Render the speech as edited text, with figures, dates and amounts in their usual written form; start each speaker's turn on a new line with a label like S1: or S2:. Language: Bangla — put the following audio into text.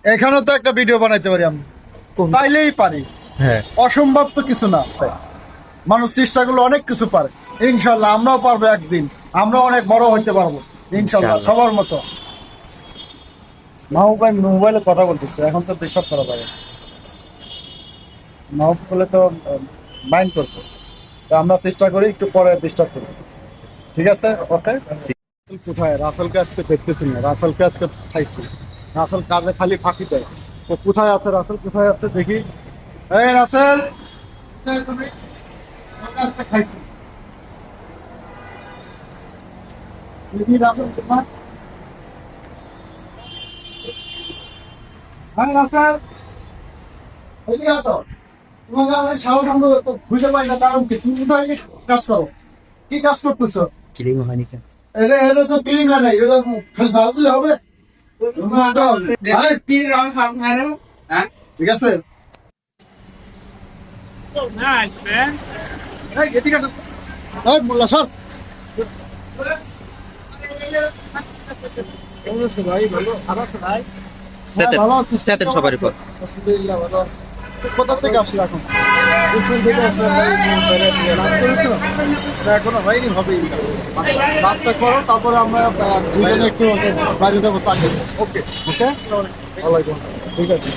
S1: এখানেও তো একটা ভিডিও বানাইতে পারি আমি, চাইলেই পারি।
S2: হ্যাঁ,
S1: অসম্ভব তো কিছু না। মানুষ চেষ্টাগুলো অনেক কিছু পারে। ইনশাল্লাহ আমরাও পারবো একদিন, আমরা অনেক বড় হইতে পারবো ইনশাল্লাহ,
S2: ইনশাআল্লাহ।
S1: সবার মতো। মাহবুব ভাই মোবাইলে কথা বলতেছে, এখন তো ডিস্টার্ব করা যাবে। মাহবুব বলে তো মাইন্ড করবো, তো আমরা চেষ্টা করি একটু পরে ডিস্টার্ব করি। ঠিক আছে, ওকে। কোথায় রাসেলকে আজকে দেখতেছি না, রাসেলকে আজকে খাইছি। রাসেল কাজে খালি ফাঁকি দেয়। তো কোথায় আছে রাসেল, কোথায় আছে দেখি। এই রাসেল, কোথায় তুমি? তোকে আজকে খাইছি। দেখি রাসেল কোথায়? হ্যাঁ রাসেল, এদিকে আসো। তোমার কাছে সাহস আমরা তো খুঁজে পাই না, কারণ কি তুমি কোথায় কাজ করো? কি কাজ করতেছো?
S2: ক্লিন হয়নি কেন?
S1: এটা এটা তো ক্লিন হয় নাই, এটা খালি ঝাড়ু দিলে হবে?
S3: কি রং খাম খারে? হ্যাঁ?
S1: ঠিক আছে।
S3: Nice, man.
S1: এই এদিকে আসো। এই মোল্লা স্যার, কেমন আছো ভাই? ভালো ভালো আছো ভাই? হ্যাঁ, ভালো আছি।
S2: সেতেন সবার উপর।
S1: আলহামদুলিল্লাহ ভালো আছি। তো কোথা থেকে আসলে এখন? কুসুম থেকে আসলাম ভাই। নাচ করেছো? না, এখনো হয়নি, হবে ইনশাআল্লাহ। নাচটা করো, তারপরে আমরা দুজনে একটু বাড়ি দেবো চাকরি। ওকে ওকে, ওয়ালাইকুম আসসালাম। ঠিক আছে।